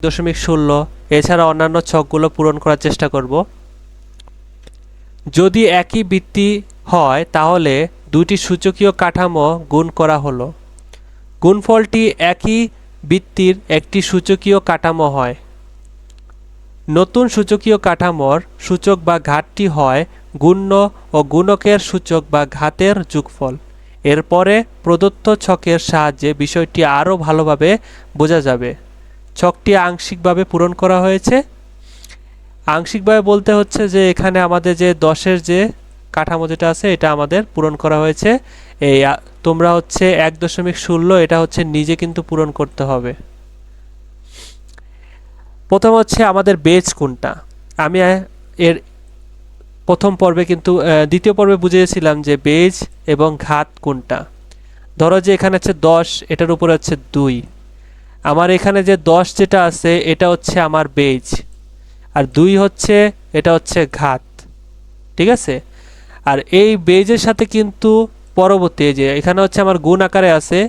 1.16 এছাড়া অন্যান্য ছকগুলো পূরণ করার চেষ্টা করব। যদি একই বৃত্তি হয় তাহলে দুটি সূচকীয় কাঠামো গুণ করা হলো। গুণফলটি একই বৃত্তির একটি সূচকীয় কাঠামো হয়। নতুন সূচকীয় কাঠামোর সূচক বা ঘাতটি হয় গুণ্য ও গুণকের সূচক বা ঘাতের যোগফল। এরপরে প্রদত্ত ছকের সাহায্যে বিষয়টি আরও ভালোভাবে বোঝা যাবে। ছকটি আংশিকভাবে পূরণ করা হয়েছে। আংশিকভাবে বলতে হচ্ছে যে এখানে আমাদের যে 10-এর যে কাঠামো যেটা আছে এটা আমাদের পূরণ করা হয়েছে। এই তোমরা হচ্ছে 1.16 এটা হচ্ছে নিজে কিন্তু পূরণ করতে হবে। প্রথম হচ্ছে আমাদের বেজ কোনটা। আমি এর প্রথম পর্বে কিন্তু দ্বিতীয় পর্বে বুঝিয়েছিলাম যে বেজ এবং ঘাত কোনটা। ধরো যে এখানে আছে 10, এটার উপরে হচ্ছে 2। আমার এখানে যে 10 যেটা আছে এটা হচ্ছে আমার বেজ, আর 2 হচ্ছে এটা হচ্ছে ঘাত। ঠিক আছে, আর এই বেজের সাথে কিন্তু পরবর্তী যে এখানে হচ্ছে আমার গুণ আকারে আছে,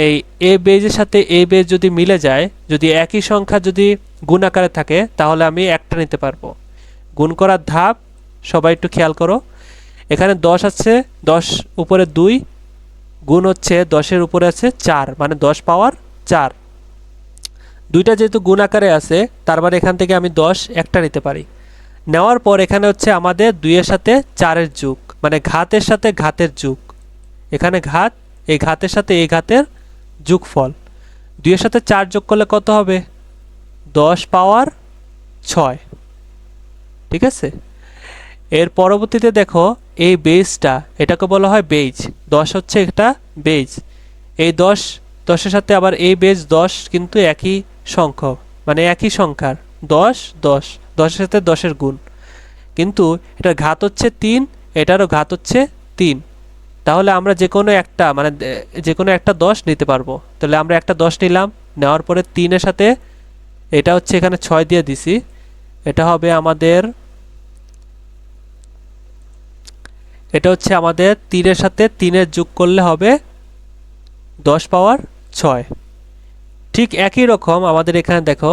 এই এ বেজের সাথে এ বেজ যদি মিলে যায়, যদি একই সংখ্যা যদি গুণ আকারে থাকে তাহলে আমি একটা নিতে পারবো। গুণ করার ধাপ সবাই একটু খেয়াল করো। এখানে 10 আছে, 10 উপরে 2 গুণ হচ্ছে 10-এর উপরে আছে 4, মানে 10 পাওয়ার 4। দুইটা যেহেতু গুণ আকারে আছে তার মানে এখান থেকে আমি 10 একটা নিতে পারি। নেওয়ার পর এখানে হচ্ছে আমাদের 2-এর সাথে 4-এর যোগ, মানে ঘাতের সাথে ঘাতের যোগ। এখানে ঘাত, এই ঘাতের সাথে এই ঘাতের যোগফল। 2-এর সাথে 4 যোগ করলে কত হবে? 10 পাওয়ার 6। ঠিক আছে, এর পরবর্তীতে দেখো এই বেজটা, এটাকে বলা হয় বেজ। 10 হচ্ছে একটা বেজ। এই 10-এর সাথে আবার এই বেজ 10 কিন্তু একই সংখ্যক, মানে একই সংখ্যার 10 10, 10-এর সাথে 10-এর গুণ। কিন্তু এটার ঘাত হচ্ছে 3, এটারও ঘাত হচ্ছে 3। তাহলে আমরা যে কোনো একটা, মানে যে কোনো একটা 10 নিতে পারবো। তাহলে আমরা একটা 10 নিলাম, নেওয়ার পরে 3-এর সাথে এটা হচ্ছে এখানে 6 দিয়ে দিছি, এটা হবে আমাদের, এটা হচ্ছে আমাদের 3-এর সাথে 3-এর যোগ করলে হবে 10 পাওয়ার 6। ঠিক একই রকম আমাদের এখানে দেখো,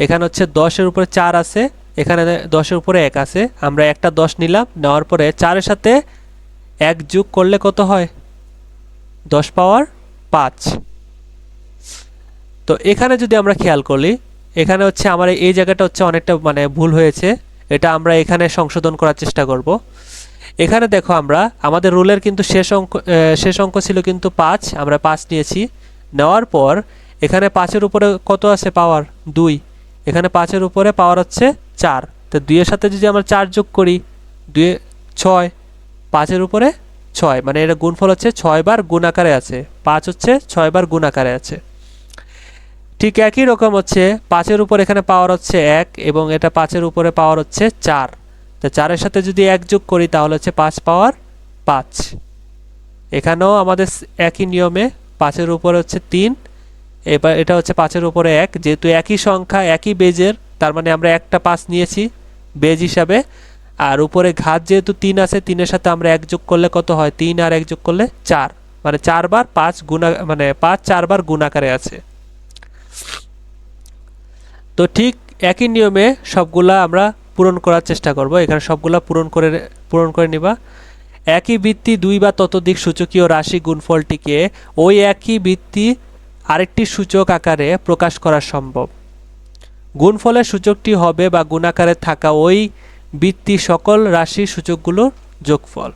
এখানে হচ্ছে 10-এর উপরে 4 আছে, এখানে 10-এর উপরে 1 আছে। আমরা একটা 10 নিলাম, নেওয়ার পরে 4-এর সাথে 1 যোগ করলে কত হয়? 10 পাওয়ার 5। তো এখানে যদি আমরা খেয়াল করি, এখানে হচ্ছে আমার এই জায়গাটা হচ্ছে অনেকটা মানে ভুল হয়েছে, এটা আমরা এখানে সংশোধন করার চেষ্টা করব। এখানে দেখো আমরা আমাদের রুলের কিন্তু শেষ অঙ্ক ছিল কিন্তু 5, আমরা 5 নিয়েছি। নেওয়ার পর এখানে 5-এর উপরে কত আছে? পাওয়ার 2। এখানে 5-এর উপরে পাওয়ার হচ্ছে 4। তো 2-এর সাথে যদি আমরা 4 যোগ করি, 2 6, 5-এর উপরে 6, মানে এটা গুণফল হচ্ছে 6 বার গুণ আকারে আছে। 5 হচ্ছে 6 বার গুণ আকারে আছে। ঠিক একই রকম হচ্ছে 5-এর উপর এখানে পাওয়ার হচ্ছে 1 এবং এটা 5-এর উপরে পাওয়ার হচ্ছে 4। তো 4-এর সাথে যদি 1 যোগ করি তাহলে হচ্ছে 5 পাওয়ার 5। এখানেও আমাদের একই নিয়মে 5-এর উপরে হচ্ছে 3, এবার এটা হচ্ছে 5-এর উপরে 1। যেহেতু একই সংখ্যা একই বেজের, তার মানে আমরা একটা 5 নিয়েছি বেজ হিসাবে। আর উপরে ঘাত যেহেতু 3 আছে, 3-এর সাথে আমরা 1 যোগ করলে কত হয়? 3 আর 1 যোগ করলে 4, মানে 4 বার 5 গুণা, মানে 5 4 বার গুণ আকারে আছে। তো ঠিক একই নিয়মে সবগুলা আমরা পূরণ করার চেষ্টা করব। এখানে সবগুলা পূরণ করে নিবা। একই বৃত্তি 2 বা ততোধিক সূচকীয় রাশি গুণফলটিকে ওই একই বৃত্তি আরেকটি সূচক আকারে প্রকাশ করা সম্ভব। গুণফলের সূচকটি হবে বা গুণাকারে থাকা ওই বৃত্তি সকল রাশি সূচকগুলোর যোগফল।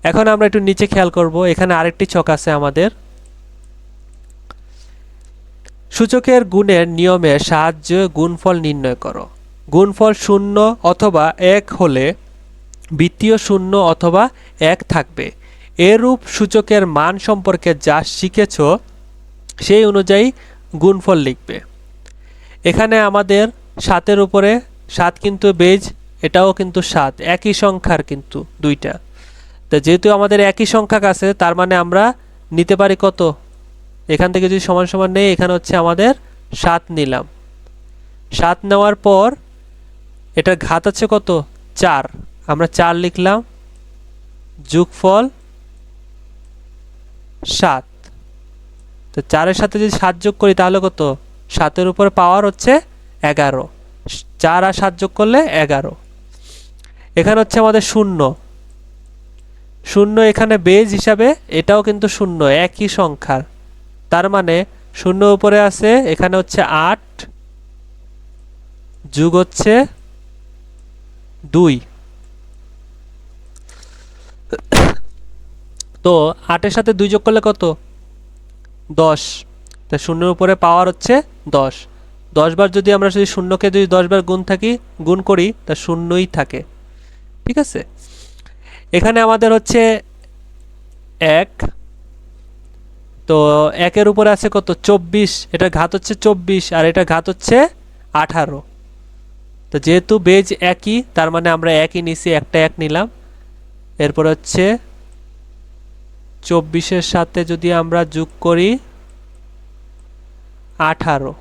এখন আমরা একটু নিচে খেয়াল করব, এখানে আরেকটি ছক আছে আমাদের। সূচকের গুণের নিয়মের সাহায্যে গুণফল নির্ণয় করো। গুণফল 0 অথবা 1 হলে বৃত্তিও 0 অথবা 1 থাকবে। এরূপ সূচকের মান সম্পর্কে যা শিখেছ সেই অনুযায়ী গুণফল লিখবে। এখানে আমাদের 7-এর উপরে 7 কিন্তু বেজ, এটাও কিন্তু 7, একই সংখ্যার কিন্তু দুইটা। তো যেহেতু আমাদের একই সংখ্যা আছে তার মানে আমরা নিতে পারি কত? এখান থেকে যদি সমান সমান নেই, এখানে হচ্ছে আমাদের 7 নিলাম। 7 নেওয়ার পর এটার ঘাত আছে কত? 4, আমরা 4 লিখলাম, যোগফল 7। তো 4-এর সাথে যদি 7 যোগ করি তাহলে কত? 7-এর উপরে পাওয়ার হচ্ছে 11, 4 আর 7 যোগ করলে 11। এখানে হচ্ছে আমাদের 0, 0 এখানে বেজ হিসাবে, এটাও কিন্তু 0 একই সংখ্যার, তার মানে 0 উপরে আছে এখানে হচ্ছে 8 যোগ হচ্ছে 2। তো 8-এর সাথে 2 যোগ করলে কত? 10। তো 0-এর উপরে পাওয়ার হচ্ছে 10। 10 বার যদি আমরা যদি 0-কে যদি 10 বার গুণ করি তা 0ই থাকে। ঠিক আছে, এখানে আমাদের হচ্ছে 1, তো 1-এর উপরে আছে কত? 24, এটা ঘাত হচ্ছে 24 আর এটা ঘাত হচ্ছে 18। তো যেহেতু বেজ একই তার মানে আমরা একই নিছি, একটা 1 নিলাম। এরপর হচ্ছে 24-এর সাথে যদি আমরা যোগ করি 18,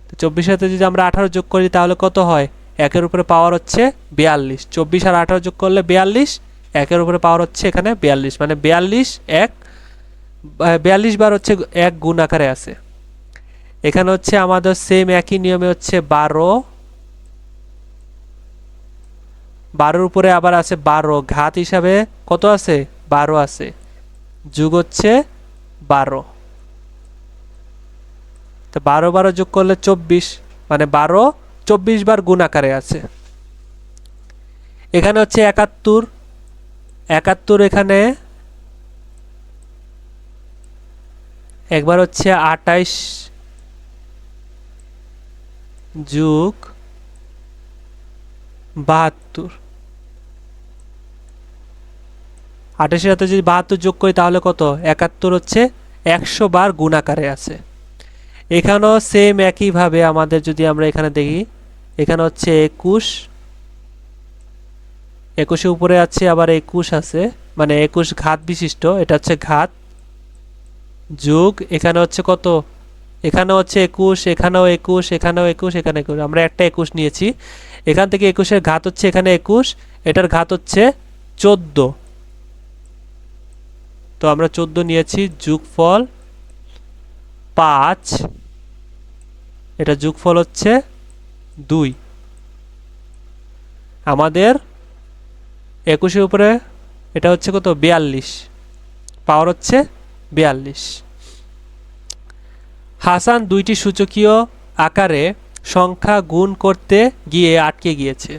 তো 24-এর সাথে যদি আমরা 18 যোগ করি তাহলে কত হয়? 1-এর উপরে পাওয়ার হচ্ছে 42। 24 আর 18 যোগ করলে 42, 1-এর উপরে পাওয়ার হচ্ছে এখানে 42, মানে 42 বার হচ্ছে 1 গুণ আকারে আছে। এখানে হচ্ছে আমাদের সেম একই নিয়মে হচ্ছে 12, 12-এর উপরে আবার আছে 12, ঘাত হিসাবে কত আছে? 12 আছে, যোগ হচ্ছে 12। তো 12 যোগ করলে 24, মানে 12 24 বার গুণ আকারে আছে। এখানে হচ্ছে 71, 71 এখানে একবার হচ্ছে 28 যোগ 72, 28-এর সাথে যদি 72 যোগ করি তাহলে কত? 71 হচ্ছে 100 বার গুণ আকারে আছে। এখানেও সেম একইভাবে আমাদের যদি আমরা এখানে দেখি, এখানে হচ্ছে 21, 21-এর উপরে আছে আবার 21 আছে, মানে 21 ঘাত বিশিষ্ট, এটা হচ্ছে ঘাত, যোগ এখানে হচ্ছে কত? এখানেও হচ্ছে 21, এখানেও 21, এখানেও 21, এখানে 21, আমরা একটা 21 নিয়েছি। এখান থেকে 21-এর ঘাত হচ্ছে এখানে 21, এটার ঘাত হচ্ছে 14, তো আমরা 14 নিয়েছি। যোগফল 5, এটা যোগফল হচ্ছে 2। আমাদের 21-এর উপরে এটা হচ্ছে কত? 42, পাওয়ার হচ্ছে 42। হাসান 2টি সূচকীয় আকারে সংখ্যা গুণ করতে গিয়ে আটকে গিয়েছে।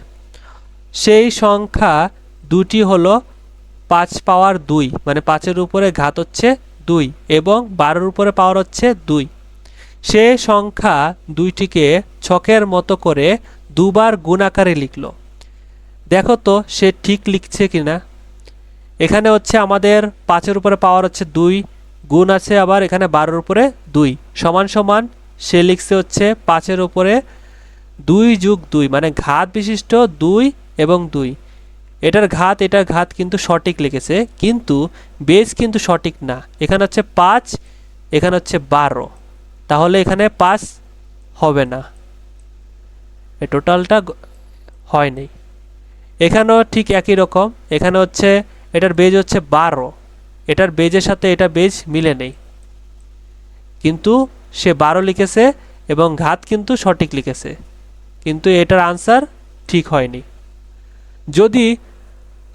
সেই সংখ্যা দুটি হলো 5 পাওয়ার 2, মানে 5-এর উপরে ঘাত হচ্ছে 2 এবং 12-এর উপরে পাওয়ার হচ্ছে 2। সে সংখ্যা দুইটিকে ছকের মতো করে দুবার গুণ আকারে লিখল। দেখো তো সে ঠিক লিখছে কিনা। এখানে হচ্ছে আমাদের 5-এর উপরে পাওয়ার হচ্ছে 2, গুণ আছে আবার এখানে 12-এর উপরে 2, সমান সমান সে লিখছে হচ্ছে 5-এর উপরে 2 যোগ 2, মানে ঘাত বিশিষ্ট 2 এবং 2। এটার ঘাত কিন্তু সঠিক লিখেছে, কিন্তু বেজ কিন্তু সঠিক না। এখানে হচ্ছে 5, এখানে হচ্ছে 12, তাহলে এখানে 5 হবে না, এই টোটালটা হয়নি। এখানেও ঠিক একই রকম, এখানে হচ্ছে এটার বেজ হচ্ছে 12, এটার বেজের সাথে এটা বেজ মিলে নেই, কিন্তু সে 12 লিখেছে এবং ঘাত কিন্তু সঠিক লিখেছে, কিন্তু এটার আনসার ঠিক হয়নি। যদি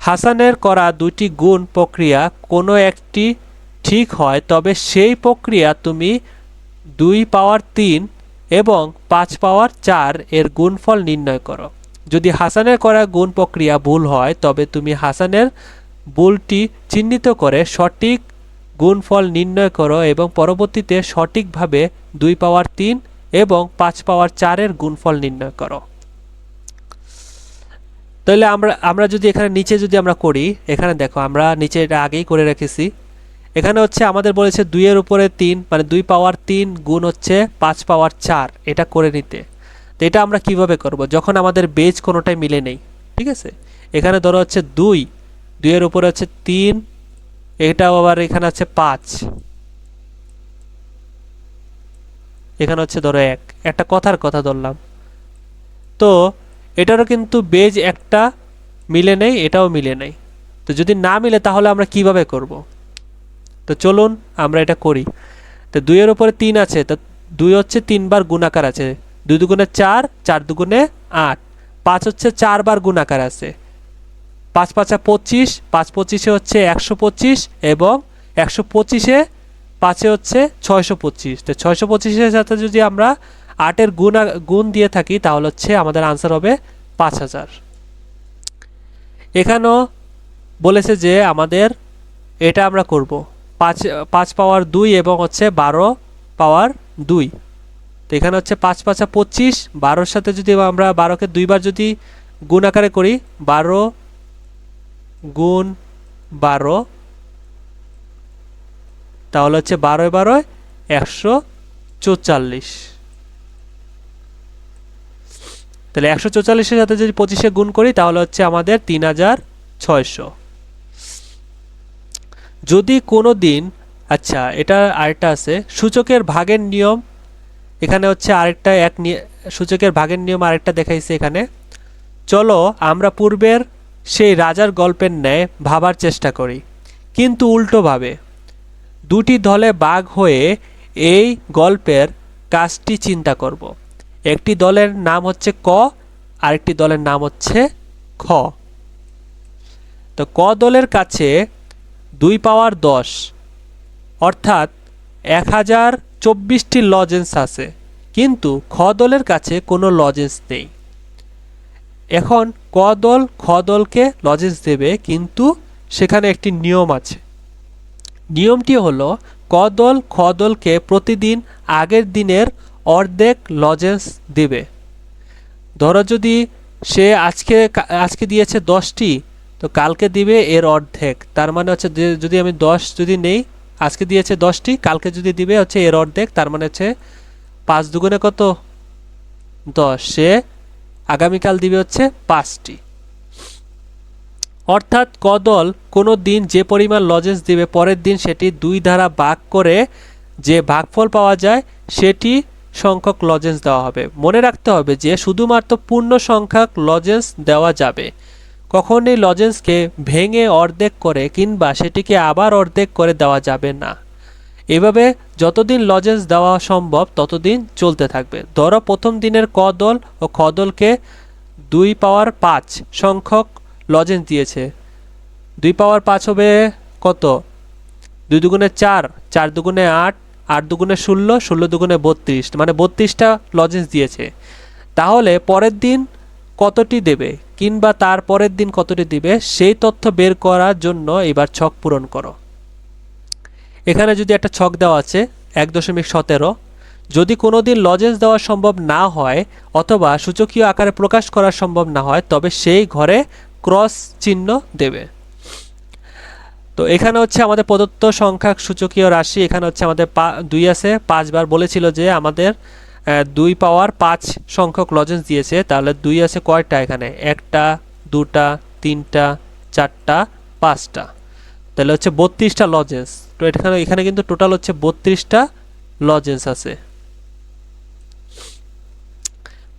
হাসানের করা দুটি গুণ প্রক্রিয়া কোনো একটি ঠিক হয় তবে সেই প্রক্রিয়া তুমি 2 পাওয়ার 3 এবং 5 পাওয়ার 4 এর গুণফল নির্ণয় করো। যদি হাসানের করা গুণ প্রক্রিয়া ভুল হয় তবে তুমি হাসানের ভুলটি চিহ্নিত করে সঠিক গুণফল নির্ণয় করো এবং পরবর্তীতে সঠিকভাবে 2 পাওয়ার 3 এবং 5 পাওয়ার 4 এর গুণফল নির্ণয় করো। তাহলে আমরা যদি এখানে নিচে যদি আমরা করি, এখানে দেখো আমরা নিচে এটা আগেই করে রেখেছি। এখানে হচ্ছে আমাদের বলেছে 2-এর উপরে 3, মানে 2 পাওয়ার 3 গুণ হচ্ছে 5 পাওয়ার 4, এটা করে নিতে। তো এটা আমরা কিভাবে করব? যখন আমাদের বেজ কোনোটাই মিলে নেই, ঠিক আছে। এখানে ধরো হচ্ছে 2-এর উপরে হচ্ছে 3, এটাও আবার এখানে আছে 5, এখানে হচ্ছে ধরো 1, একটা কথার কথা ধরলাম। তো এটারও কিন্তু বেজ একটা মিলে নেই, এটাও মিলে নেই। তো যদি না মিলে তাহলে আমরা কিভাবে করব? তো চলুন আমরা এটা করি। তো 2-এর উপরে 3 আছে, তো 2 হচ্ছে 3 বার গুণাকার আছে, 2 দুগুণে 4, 4 দুগুণে 8। 5 হচ্ছে 4 বার গুণাকার আছে, 5 5 25, 5 25 হচ্ছে 125 এবং 125 5 হচ্ছে 625। তো 625 সাথে যদি আমরা 8 এর গুণ দিয়ে থাকি তাহলে হচ্ছে আমাদের আনসার হবে 5000। এখানেও বলেছে যে আমাদের এটা আমরা করব 5 পাওয়ার 2 এবং হচ্ছে 12 পাওয়ার 2। তো এখানে হচ্ছে 5 5 25, 12 সাথে যদি আমরা 12 কে দুইবার যদি গুণ আকারে করি, 12 গুণ 12, তাহলে হচ্ছে 12 12 144। তাহলে 144 সাথে যদি 25 গুণ করি তাহলে হচ্ছে আমাদের 3600। যদি কোনো দিন, আচ্ছা এটা আরেকটা আছে সূচকের ভাগের নিয়ম। এখানে হচ্ছে আরেকটা সূচকের ভাগের নিয়ম আরেকটা দেখাইছে এখানে। চলো আমরা পূর্বের সেই রাজার গল্পের ন্যায় ভাবার চেষ্টা করি, কিন্তু উল্টোভাবে। দুটি দলে ভাগ হয়ে এই গল্পের কাজটি চিন্তা করব। একটি দলের নাম হচ্ছে ক, আরেকটি দলের নাম হচ্ছে খ। তো ক দলের কাছে 2 পাওয়ার 10 অর্থাৎ 1024টি লজেন্স আছে, কিন্তু খ দলের কাছে কোনো লজেন্স নেই। এখন ক দল খ দলকে লজেন্স দেবে, কিন্তু সেখানে একটি নিয়ম আছে। নিয়মটি হলো ক দল খ দলকে প্রতিদিন আগের দিনের অর্ধেক লজেন্স দেবে। ধরো যদি সে আজকে দিয়েছে 10টি, তো কালকে দিবে এর অর্ধেক। তার মানে হচ্ছে যদি আমি 10 যদি নেই, আজকে দিয়েছে 10টি, কালকে যদি দিবে হচ্ছে এর অর্ধেক। তার মানে হচ্ছে 5 দুগুণে কত? 10। সে আগামীকাল দিবে হচ্ছে 5টি। অর্থাৎ ক দল কোনো দিন যে পরিমাণ লজেন্স দিবে, পরের দিন সেটি 2 দ্বারা ভাগ করে যে ভাগফল পাওয়া যায় সেটি সংখ্যক লজেন্স দেওয়া হবে। মনে রাখতে হবে যে শুধুমাত্র পূর্ণ সংখ্যক লজেন্স দেওয়া যাবে, কখনোই লজেন্সকে ভেঙে অর্ধেক করে কিংবা সেটিকে আবার অর্ধেক করে দেওয়া যাবে না। এভাবে যতদিন লজেন্স দেওয়া সম্ভব ততদিন চলতে থাকবে। ধরো প্রথম দিনের ক দল ও খ দলকে 2 পাওয়ার 5 সংখ্যক লজেন্স দিয়েছে। 2 পাওয়ার 5 হবে কত? 2 দুগুণে 4, 4 দুগুণে 8, 8 দুগুণে 16, 16 দুগুণে 32, মানে 32টা লজেন্স দিয়েছে। তাহলে পরের দিন কতটি দেবে কিংবা তার পরের দিন কতটি দিবে সেই তথ্য বের করার জন্য এবার ছক পূরণ করো। এখানে যদি একটা ছক দেওয়া আছে 1.17, যদি কোনো দিন লজেন্স দেওয়া সম্ভব না হয় অথবা সূচকীয় আকারে প্রকাশ করা সম্ভব না হয় তবে সেই ঘরে ক্রস চিহ্ন দেবে। তো এখানে হচ্ছে আমাদের প্রদত্ত সংখ্যা সূচকীয় রাশি। এখানে হচ্ছে আমাদের 2 আছে, 5 বার বলেছিল যে আমাদের 2 পাওয়ার 5 সংখ্যক লজেন্স দিয়েছে। তাহলে 2 আছে কয়টা? এখানে 1টা, 2টা, 3টা, 4টা, 5টা, তাহলে হচ্ছে 32টা লজেন্স। তো এখানে কিন্তু টোটাল হচ্ছে 32টা লজেন্স আছে।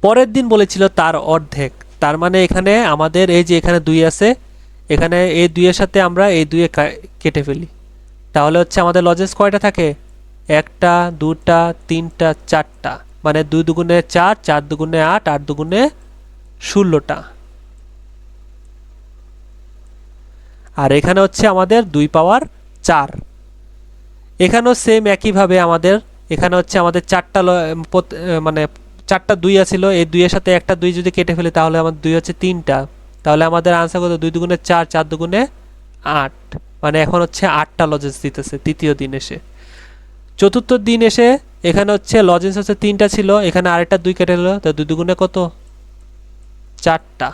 পরের দিন বলেছিল তার অর্ধেক, তার মানে এখানে আমাদের এই যে এখানে 2 আছে, এখানে এই 2 এর সাথে আমরা এই 2 কেটে ফেলি, তাহলে হচ্ছে আমাদের লজেন্স কয়টা থাকে? 1টা, 2টা, 3টা, 4টা, মানে 2 দুগুণে 4, 4 দুগুণে 8, 8 দুগুণে 16টা। আর এখানে হচ্ছে আমাদের 2 পাওয়ার 4। এখানেও সেম একইভাবে আমাদের এখানে হচ্ছে আমাদের 4টা মানে 4টা 2 আছিল, এই 2 এর সাথে একটা 2 যদি কেটে ফেলি তাহলে আমাদের 2 হচ্ছে 3টা, তাহলে আমাদের আনসার কত? 2 দুগুণে 4, 4 দুগুণে 8, মানে এখন হচ্ছে 8টা লজেন্স দিতেছে তৃতীয় দিন এসে। চতুর্থ দিন এসে এখানে হচ্ছে লজেন্স হচ্ছে 3টা ছিল, এখানে আরেকটা 2 কেটে হলো, তো 2 দুগুণে কত? 4টা।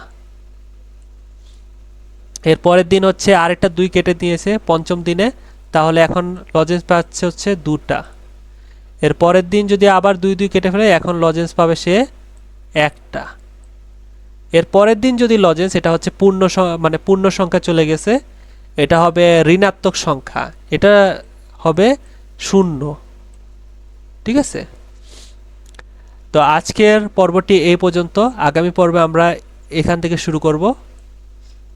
এর পরের দিন হচ্ছে আরেকটা 2 কেটে দিয়েছে পঞ্চম দিনে, তাহলে এখন লজেন্স পাচ্ছে হচ্ছে 2টা। এর পরের দিন যদি আবার 2 2 কেটে ফেলে এখন লজেন্স পাবে সে 1টা। এর পরের দিন যদি লজেন্স, এটা হচ্ছে মানে পূর্ণ সংখ্যা চলে গেছে, এটা হবে ঋণাত্মক সংখ্যা, এটা হবে 0। ঠিক আছে? তো আজকের পর্বটি এই পর্যন্ত। আগামী পর্বে আমরা এখান থেকে শুরু করব।